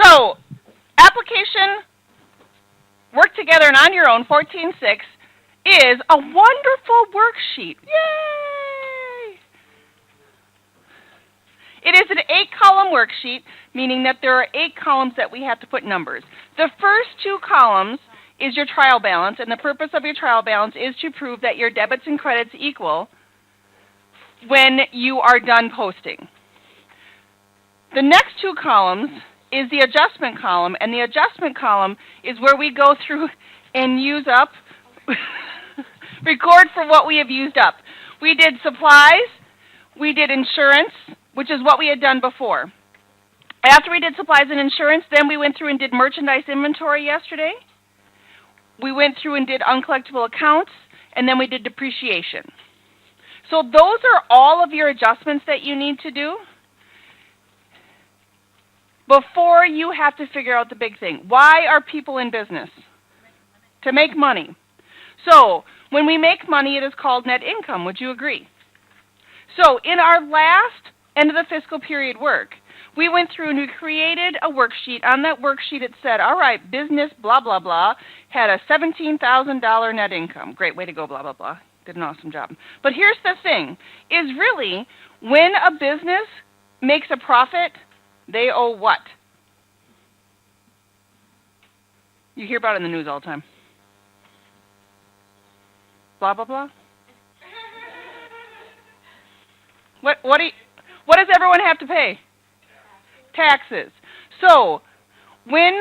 So, application, work together and on your own, 14.6, is a wonderful worksheet. Yay! It is an 8-column worksheet, meaning that there are 8 columns that we have to put numbers. The first 2 columns is your trial balance, and the purpose of your trial balance is to prove that your debits and credits equal when you are done posting. The next 2 columns is the adjustment column, and the adjustment column is where we go through and use up, record for what we have used up. We did supplies, we did insurance, which is what we had done before. After we did supplies and insurance, then we went through and did merchandise inventory yesterday. We went through and did uncollectible accounts, and then we did depreciation. So those are all of your adjustments that you need to do before you have to figure out the big thing. Why are people in business? To make money. So when we make money, it is called net income. Would you agree? So in our last end of the fiscal period work, we went through and we created a worksheet. On that worksheet it said, all right, business blah, blah, blah, had a $17,000 net income. Great way to go, blah, blah, blah. Did an awesome job. But here's the thing, is really when a business makes a profit, they owe what? You hear about it in the news all the time. Blah, blah, blah. What does everyone have to pay? Taxes. So when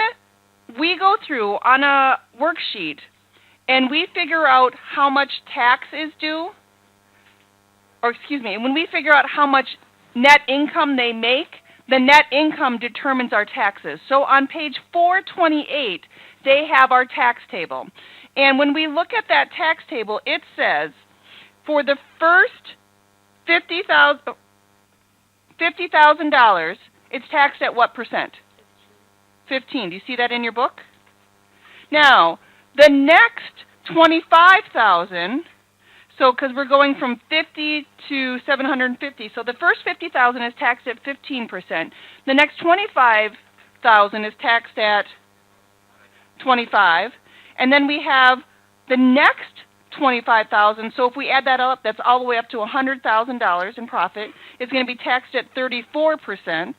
we go through on a worksheet and we figure out how much tax is due, when we figure out how much net income they make, the net income determines our taxes. So on page 428, they have our tax table. And when we look at that tax table, it says for the first $50,000, it's taxed at what percent? 15. Do you see that in your book? Now, the next 25,000, so because we're going from 50 to 750, so the first 50,000 is taxed at 15%. The next 25,000 is taxed at 25, and then we have the next 25,000. So if we add that up, that's all the way up to $100,000 in profit. It's going to be taxed at 34%.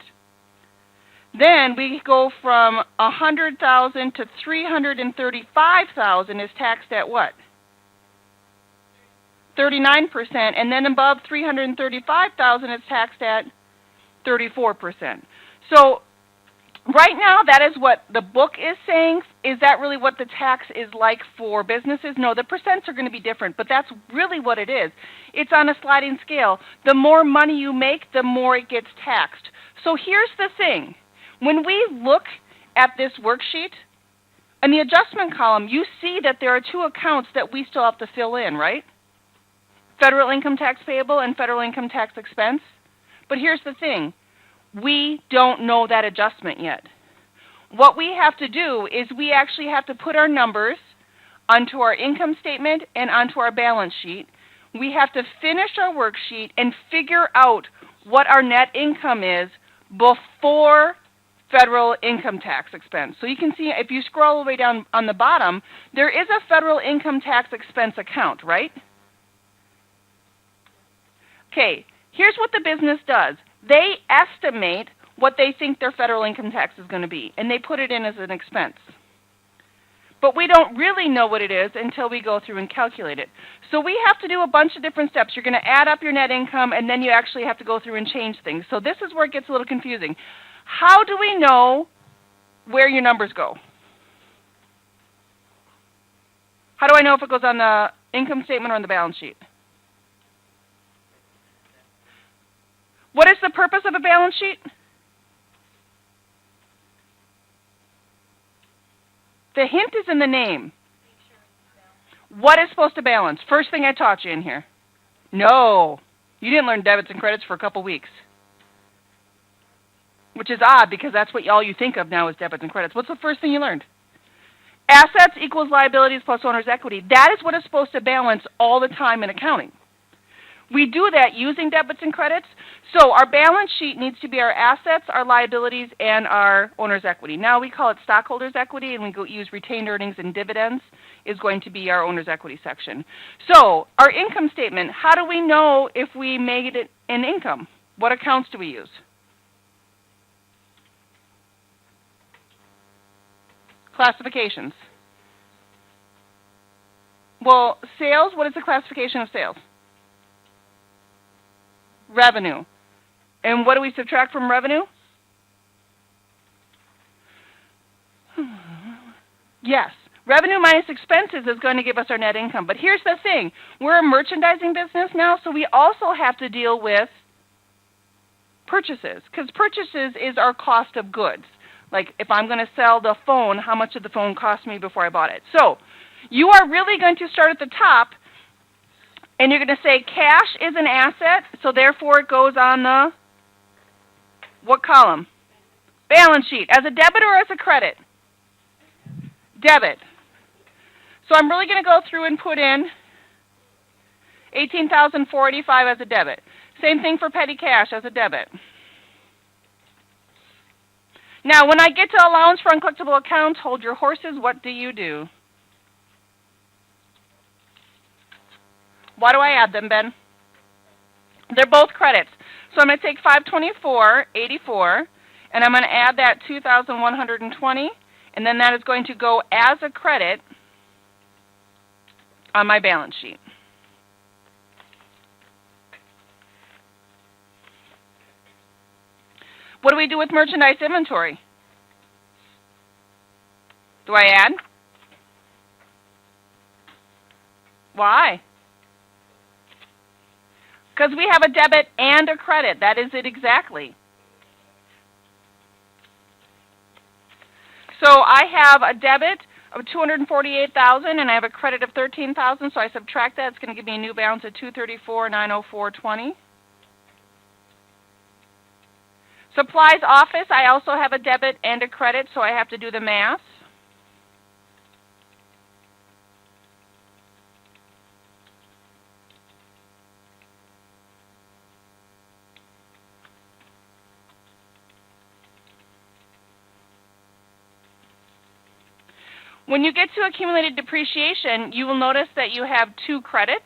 Then we go from 100,000 to 335,000 is taxed at what? 39%, and then above 335,000 is taxed at 34%. So right now, that is what the book is saying. Is that really what the tax is like for businesses? No, the percents are going to be different, but that's really what it is. It's on a sliding scale. The more money you make, the more it gets taxed. So here's the thing. When we look at this worksheet, in the adjustment column, you see that there are 2 accounts that we still have to fill in, right? Federal income tax payable and federal income tax expense. But here's the thing. We don't know that adjustment yet. What we have to do is we actually have to put our numbers onto our income statement and onto our balance sheet. We have to finish our worksheet and figure out what our net income is before federal income tax expense. So you can see if you scroll all the way down on the bottom, there is a federal income tax expense account, right? Okay, here's what the business does. They estimate what they think their federal income tax is going to be, and they put it in as an expense. But we don't really know what it is until we go through and calculate it. So we have to do a bunch of different steps. You're going to add up your net income, and then you actually have to go through and change things. So this is where it gets a little confusing. How do we know where your numbers go? How do I know if it goes on the income statement or on the balance sheet? What is the purpose of a balance sheet? The hint is in the name. What is supposed to balance? First thing I taught you in here. No, you didn't learn debits and credits for a couple weeks. Which is odd because that's what all you think of now is debits and credits. What's the first thing you learned? Assets equals liabilities plus owner's equity. That is what is supposed to balance all the time in accounting. We do that using debits and credits. So our balance sheet needs to be our assets, our liabilities, and our owner's equity. Now we call it stockholders' equity, and we use retained earnings and dividends is going to be our owner's equity section. So our income statement, how do we know if we made it an income? What accounts do we use? Classifications. Well, sales, what is the classification of sales? Revenue. And what do we subtract from revenue? Yes. Revenue minus expenses is going to give us our net income. But here's the thing. We're a merchandising business now, so we also have to deal with purchases, because purchases is our cost of goods. Like if I'm going to sell the phone, how much did the phone cost me before I bought it? So you are really going to start at the top, and you're going to say cash is an asset, so therefore it goes on the what column? Balance sheet. As a debit or as a credit? Debit. So I'm really going to go through and put in $18,485 as a debit. Same thing for petty cash as a debit. Now, when I get to allowance for uncollectible accounts, hold your horses, what do you do? Why do I add them, Ben? They're both credits. So I'm going to take $524.84, and I'm going to add that $2,120, and then that is going to go as a credit on my balance sheet. What do we do with merchandise inventory? Do I add? Why? Because we have a debit and a credit. That is it exactly. So I have a debit of $248,000 and I have a credit of $13,000. So I subtract that. It's going to give me a new balance of $234,904.20. Supplies office. I also have a debit and a credit, so I have to do the math. When you get to accumulated depreciation, you will notice that you have two credits.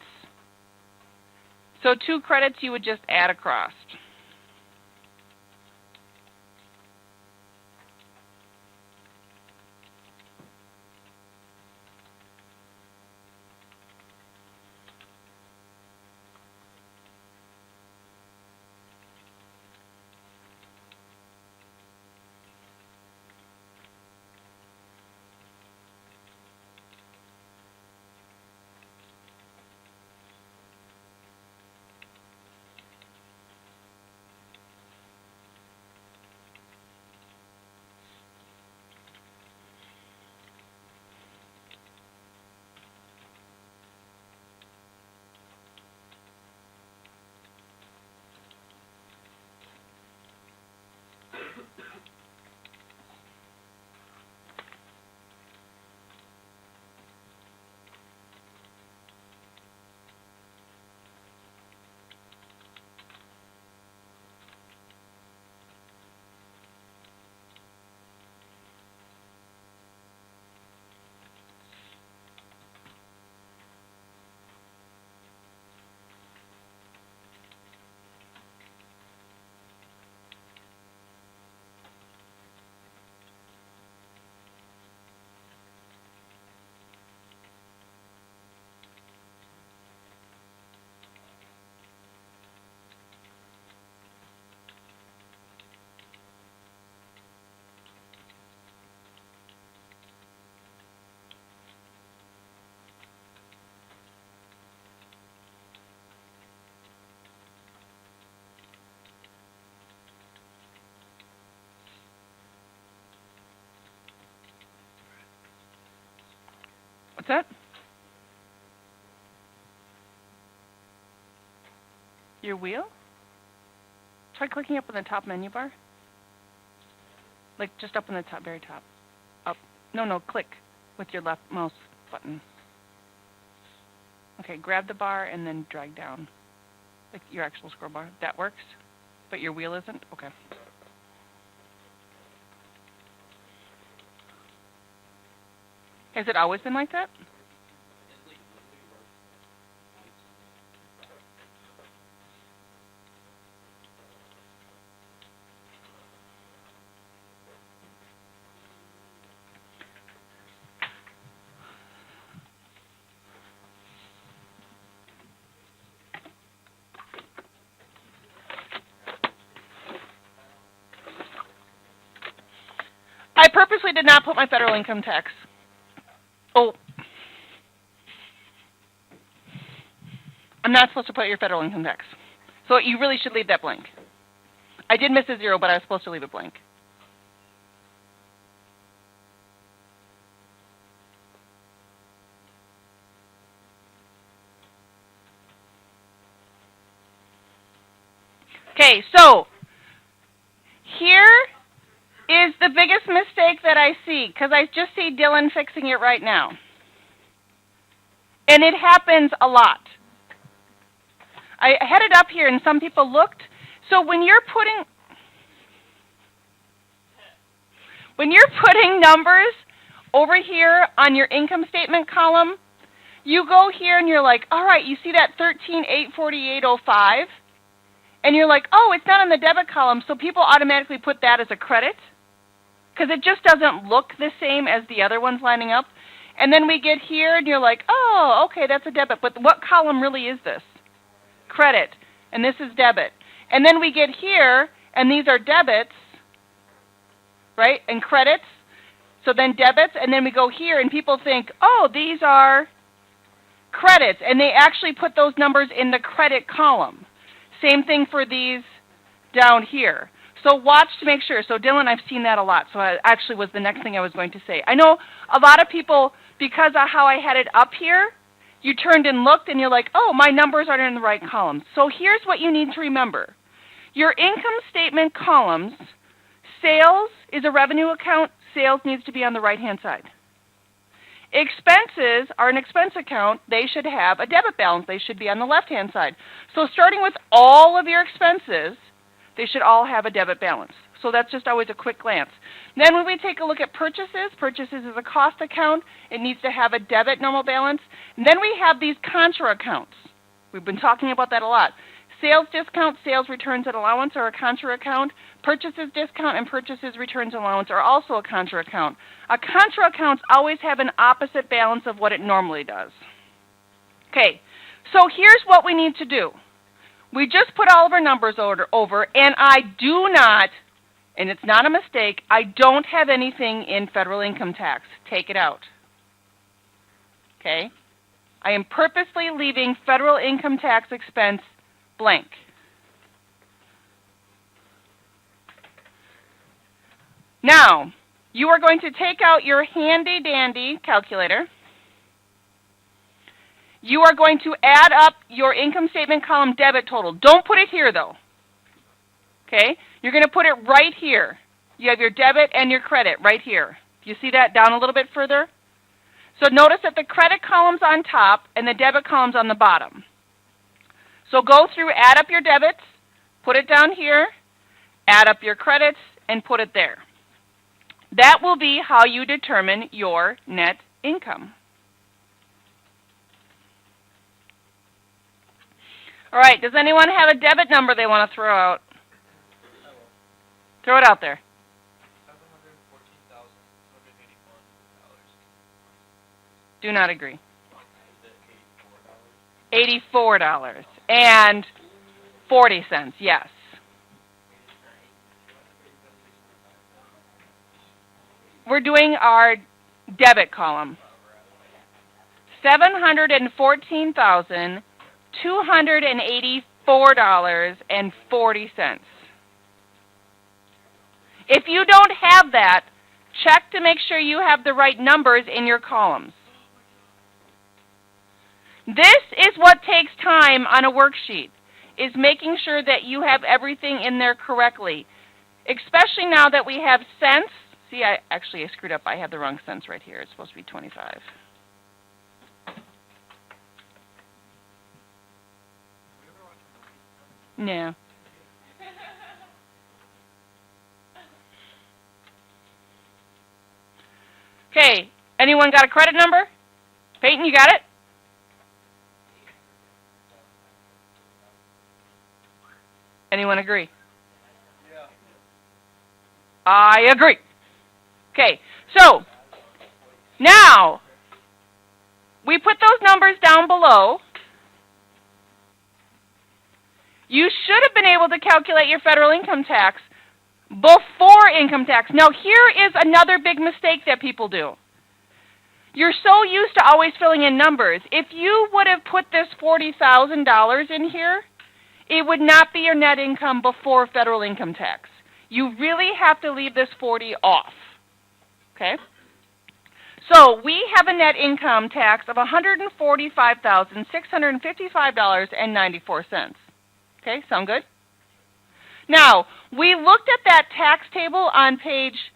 So two credits you would just add across. What's that? Your wheel? Try clicking up on the top menu bar. Like just up on the top, very top. Up. No, click with your left mouse button. Okay, grab the bar and then drag down. Like your actual scroll bar. That works, but your wheel isn't? Okay. Has it always been like that? I purposely did not put my federal income tax. Oh. I'm not supposed to put your federal income tax. So you really should leave that blank. I did miss a zero, but I was supposed to leave it blank. Okay, so here is the biggest mistake that I see, because I just see Dylan fixing it right now. And it happens a lot. I had it up here and some people looked. So when you're putting numbers over here on your income statement column, you go here and you're like, all right, you see that 13,848.05? And you're like, oh, it's not on the debit column, so people automatically put that as a credit because it just doesn't look the same as the other ones lining up. And then we get here and you're like, oh, okay, that's a debit. But what column really is this? Credit. And this is debit. And then we get here and these are debits, right, and credits. So then debits, and then we go here and people think, oh, these are credits. And they actually put those numbers in the credit column. Same thing for these down here. So watch to make sure. So Dylan, I've seen that a lot. So it actually was the next thing I was going to say. I know a lot of people, because of how I had it up here, you turned and looked and you're like, oh, my numbers aren't in the right column. So here's what you need to remember. Your income statement columns, sales is a revenue account. Sales needs to be on the right-hand side. Expenses are an expense account. They should have a debit balance. They should be on the left-hand side. So starting with all of your expenses, they should all have a debit balance. So that's just always a quick glance. Then when we take a look at purchases, purchases is a cost account. It needs to have a debit normal balance. And then we have these contra accounts. We've been talking about that a lot. Sales discount, sales returns and allowance are a contra account. Purchases discount and purchases returns and allowance are also a contra account. A contra accounts always have an opposite balance of what it normally does. Okay, so here's what we need to do. We just put all of our numbers over, and I do not, and it's not a mistake, I don't have anything in federal income tax. Take it out. Okay? I am purposely leaving federal income tax expense blank. Now, you are going to take out your handy-dandy calculator. You are going to add up your income statement column debit total. Don't put it here, though. Okay? You're going to put it right here. You have your debit and your credit right here. You see that down a little bit further? So notice that the credit column's on top and the debit column's on the bottom. So go through, add up your debits, put it down here, add up your credits, and put it there. That will be how you determine your net income. All right, does anyone have a debit number they want to throw out? Throw it out there. Do not agree. $84 and 40 cents, yes. We're doing our debit column. $714,284.40. If you don't have that, check to make sure you have the right numbers in your columns. This is what takes time on a worksheet, is making sure that you have everything in there correctly. Especially now that we have cents. See, I screwed up. I had the wrong cents right here. It's supposed to be 25. No. Okay, anyone got a credit number? Peyton, you got it? Anyone agree? I agree. Okay, so now we put those numbers down below. You should have been able to calculate your federal income tax before income tax. Now, here is another big mistake that people do. You're so used to always filling in numbers. If you would have put this $40,000 in here, it would not be your net income before federal income tax. You really have to leave this 40 off. Okay? So we have a net income tax of $145,655.94. Okay, sound good? Now, we looked at that tax table on page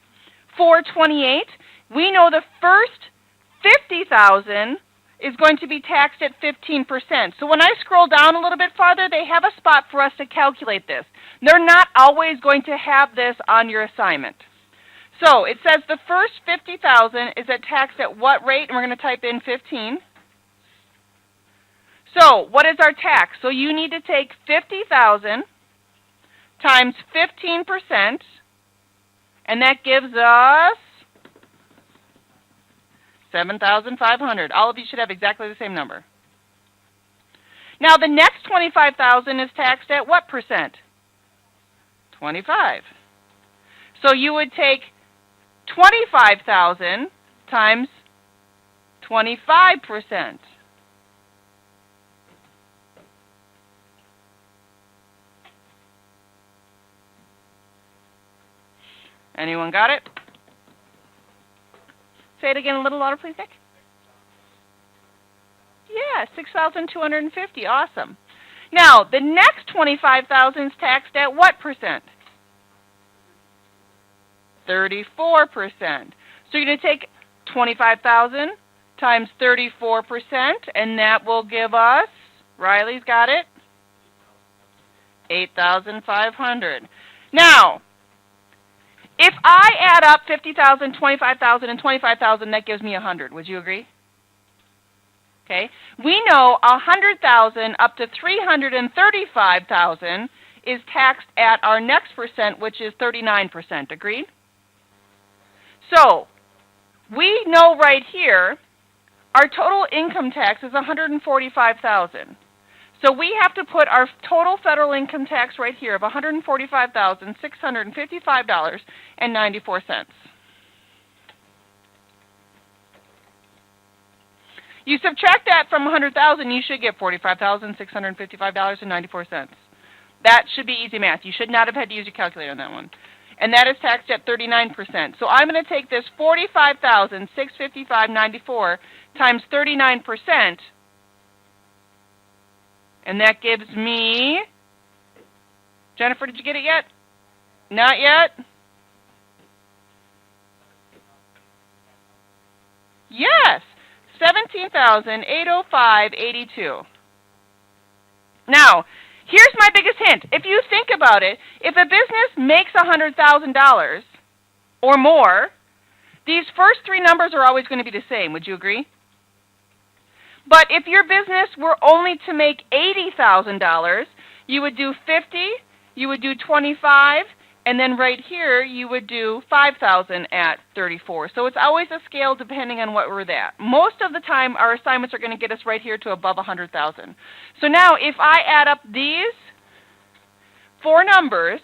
428. We know the first $50,000 is going to be taxed at 15%. So when I scroll down a little bit farther, they have a spot for us to calculate this. They're not always going to have this on your assignment. So it says the first $50,000 is taxed at what rate? And we're going to type in 15. So what is our tax? So you need to take 50,000 times 15%, and that gives us 7,500. All of you should have exactly the same number. Now the next 25,000 is taxed at what percent? 25. So you would take 25,000 times 25%. Anyone got it? Say it again a little louder, please, Nick. Yeah, 6,250. Awesome. Now, the next 25,000 is taxed at what percent? 34%. So you're going to take 25,000 times 34%, and that will give us, Riley's got it, 8,500. Now, if I add up 50,000, 25,000, and 25,000, that gives me 100. Would you agree? Okay. We know 100,000 up to 335,000 is taxed at our next percent, which is 39%. Agreed? So, we know right here our total income tax is 145,000. So we have to put our total federal income tax right here of $145,655.94. You subtract that from 100,000, you should get $45,655.94. That should be easy math. You should not have had to use your calculator on that one. And that is taxed at 39%. So I'm going to take this $45,655.94 times 39%. And that gives me, Jennifer, did you get it yet? Not yet? Yes, $17,805.82. Now, here's my biggest hint. If you think about it, if a business makes $100,000 or more, these first three numbers are always going to be the same. Would you agree? But if your business were only to make $80,000, you would do 50, you would do 25, and then right here you would do 5,000 at 34. So it's always a scale depending on what we're at. Most of the time our assignments are going to get us right here to above 100,000. So now if I add up these four numbers,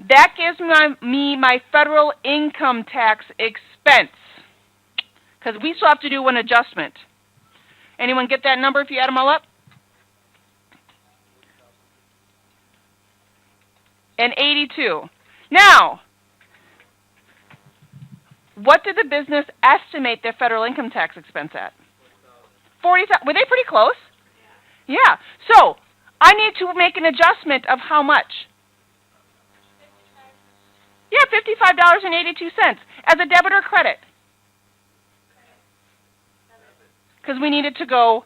that gives me my federal income tax expense. Because we still have to do an adjustment. Anyone get that number if you add them all up? And 82. Now, what did the business estimate their federal income tax expense at? 40,000. Were they pretty close? Yeah. So, I need to make an adjustment of how much? Yeah, $55.82 as a debit or credit. Because we need it to go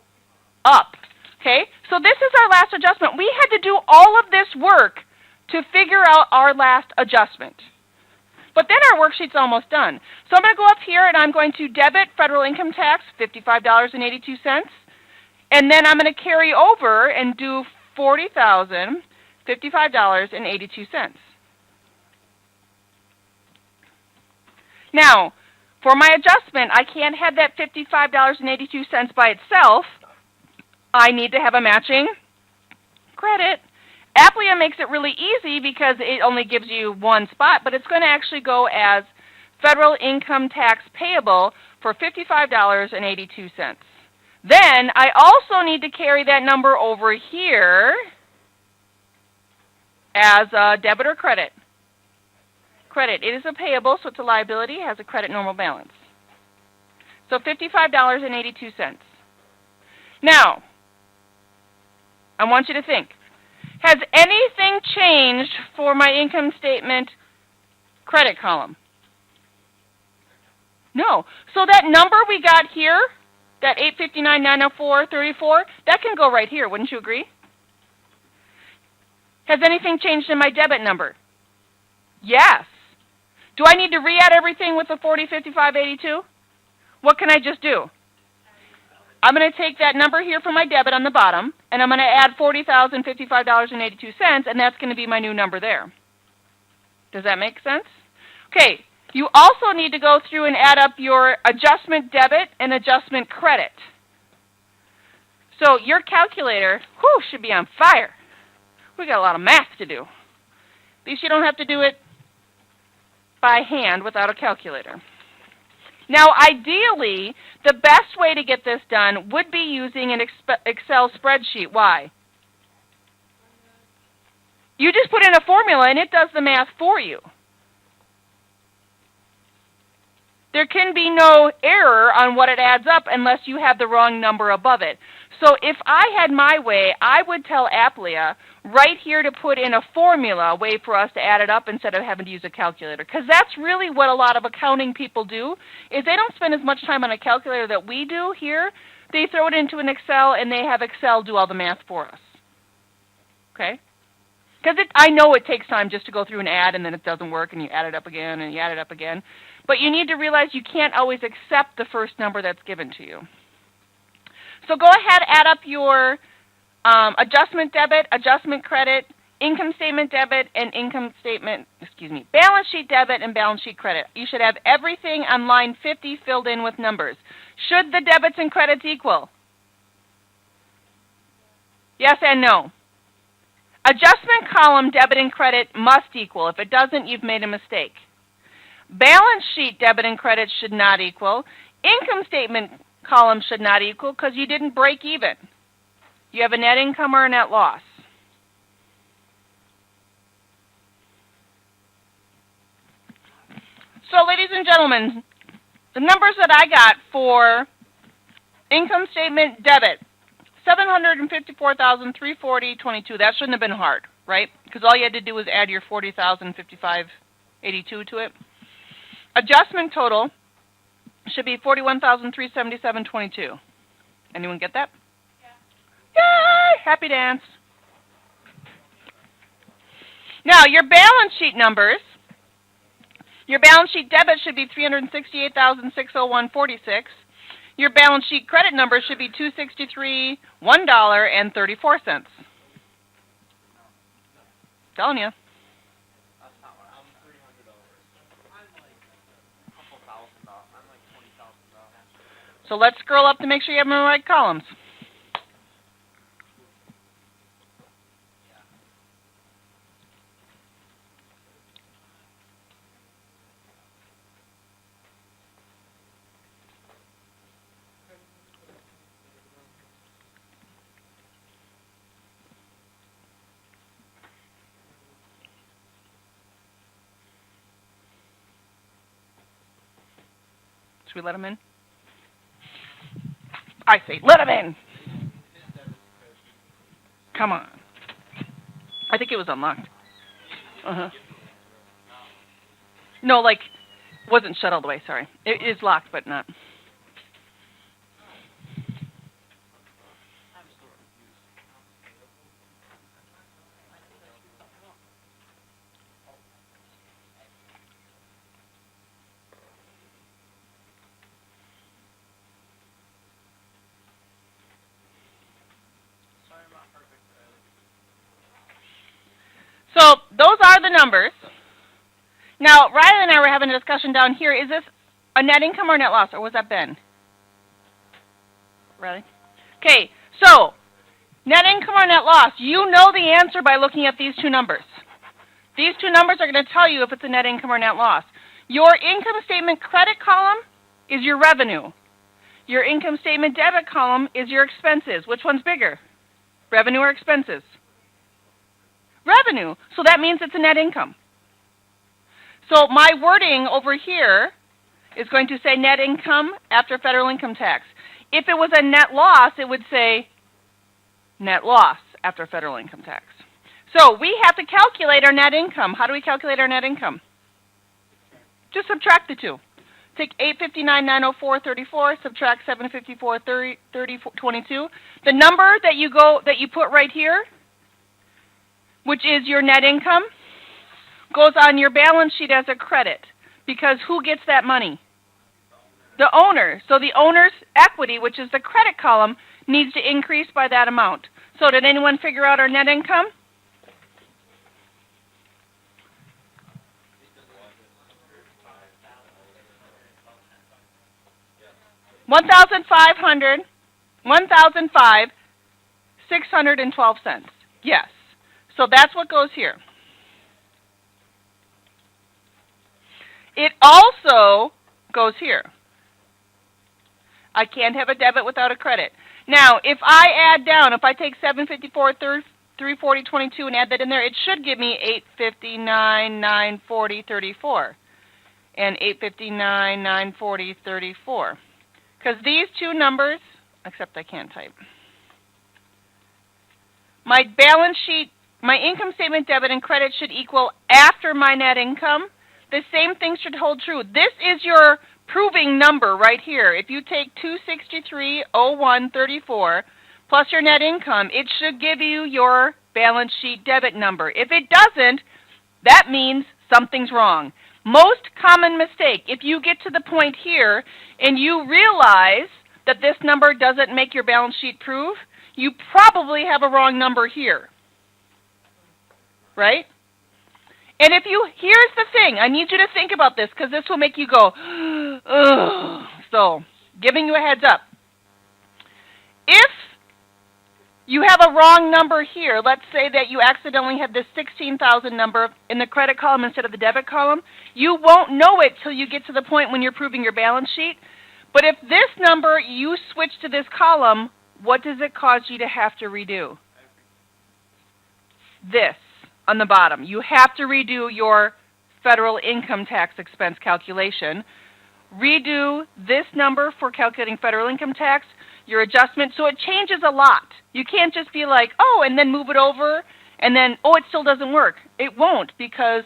up. Okay, so this is our last adjustment. We had to do all of this work to figure out our last adjustment. But then our worksheet's almost done. So I'm going to go up here and I'm going to debit federal income tax, $55.82. And then I'm going to carry over and do $40,055.82. Now, for my adjustment, I can't have that $55.82 by itself. I need to have a matching credit. Aplia makes it really easy because it only gives you one spot, but it's going to actually go as federal income tax payable for $55.82. Then I also need to carry that number over here as a debit or credit. Credit, it is a payable, so it's a liability, it has a credit normal balance. So $55.82. Now, I want you to think. Has anything changed for my income statement credit column? No. So that number we got here, that $859,904.34, that can go right here, wouldn't you agree? Has anything changed in my debit number? Yes. Do I need to re-add everything with the $40.55.82? What can I just do? I'm going to take that number here for my debit on the bottom, and I'm going to add $40,055.82, and that's going to be my new number there. Does that make sense? Okay, you also need to go through and add up your adjustment debit and adjustment credit. So your calculator, should be on fire. We got a lot of math to do. At least you don't have to do it by hand without a calculator. Now, ideally, the best way to get this done would be using an Excel spreadsheet. Why? You just put in a formula and it does the math for you. There can be no error on what it adds up unless you have the wrong number above it. So if I had my way, I would tell Aplia right here to put in a formula, a way for us to add it up instead of having to use a calculator. Because that's really what a lot of accounting people do, is they don't spend as much time on a calculator that we do here. They throw it into an Excel and they have Excel do all the math for us. Okay? Because I know it takes time just to go through and add, and then it doesn't work, and you add it up again, and you add it up again. But you need to realize you can't always accept the first number that's given to you. So go ahead, add up your adjustment debit, adjustment credit, income statement debit, and balance sheet debit and balance sheet credit. You should have everything on line 50 filled in with numbers. Should the debits and credits equal? Yes and no. Adjustment column debit and credit must equal. If it doesn't, you've made a mistake. Balance sheet debit and credit should not equal. Income statement column should not equal because you didn't break even. You have a net income or a net loss. So, ladies and gentlemen, the numbers that I got for income statement debit, $754,340.22. That shouldn't have been hard, right? Because all you had to do was add your $40,055.82 to it. Adjustment total should be $41,377.22. Anyone get that? Yeah. Yay! Happy dance. Now, your balance sheet numbers. Your balance sheet debit should be $368,601.46. Your balance sheet credit number should be $263, $1.34. Telling you. So let's scroll up to make sure you have them in the right columns. Should we let them in? I say, let them in. Come on. I think it was unlocked. No, like, wasn't shut all the way, sorry. It is locked, but not. the numbers. Now, Riley and I were having a discussion down here. Is this a net income or net loss, or was that Ben? Riley? Okay, so net income or net loss, you know the answer by looking at these two numbers. These two numbers are going to tell you if it's a net income or net loss. Your income statement credit column is your revenue. Your income statement debit column is your expenses. Which one's bigger? Revenue or expenses? Revenue. So that means it's a net income. So my wording over here is going to say net income after federal income tax. If it was a net loss, it would say net loss after federal income tax. So we have to calculate our net income. How do we calculate our net income? Just subtract the two. Take 859,904.34, subtract 754.22. The number that you put right here, which is your net income, goes on your balance sheet as a credit, because who gets that money? The owner. So the owner's equity, which is the credit column, needs to increase by that amount. So did anyone figure out our net income? $1,612. Yes. So that's what goes here. It also goes here. I can't have a debit without a credit. Now, if I add down, if I take 754.340.22 and add that in there, it should give me 859,940.34 and 859,940.34. Because these two numbers, except I can't type. My balance sheet, my income statement debit and credit should equal after my net income. The same thing should hold true. This is your proving number right here. If you take 263.01.34 plus your net income, it should give you your balance sheet debit number. If it doesn't, that means something's wrong. Most common mistake, if you get to the point here and you realize that this number doesn't make your balance sheet prove, you probably have a wrong number here. Right? And if you, here's the thing, I need you to think about this because this will make you go, ugh. So, giving you a heads up. If you have a wrong number here, let's say that you accidentally had this 16,000 number in the credit column instead of the debit column, you won't know it till you get to the point when you're proving your balance sheet. But if this number, you switch to this column, what does it cause you to have to redo? This. On the bottom. You have to redo your federal income tax expense calculation. Redo this number for calculating federal income tax, your adjustment, so it changes a lot. You can't just be like, oh, and then move it over, and then, oh, it still doesn't work. It won't, because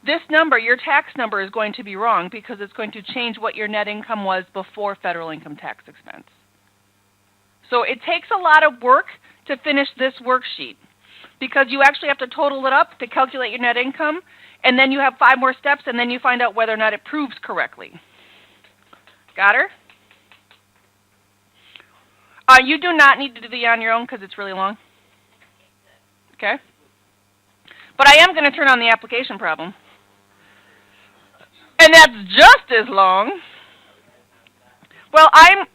this number, your tax number, is going to be wrong because it's going to change what your net income was before federal income tax expense. So it takes a lot of work to finish this worksheet, because you actually have to total it up to calculate your net income, and then you have 5 more steps, and then you find out whether or not it proves correctly. Got her? You do not need to do the on your own because it's really long. Okay? But I am going to turn on the application problem. And that's just as long. Well, I'm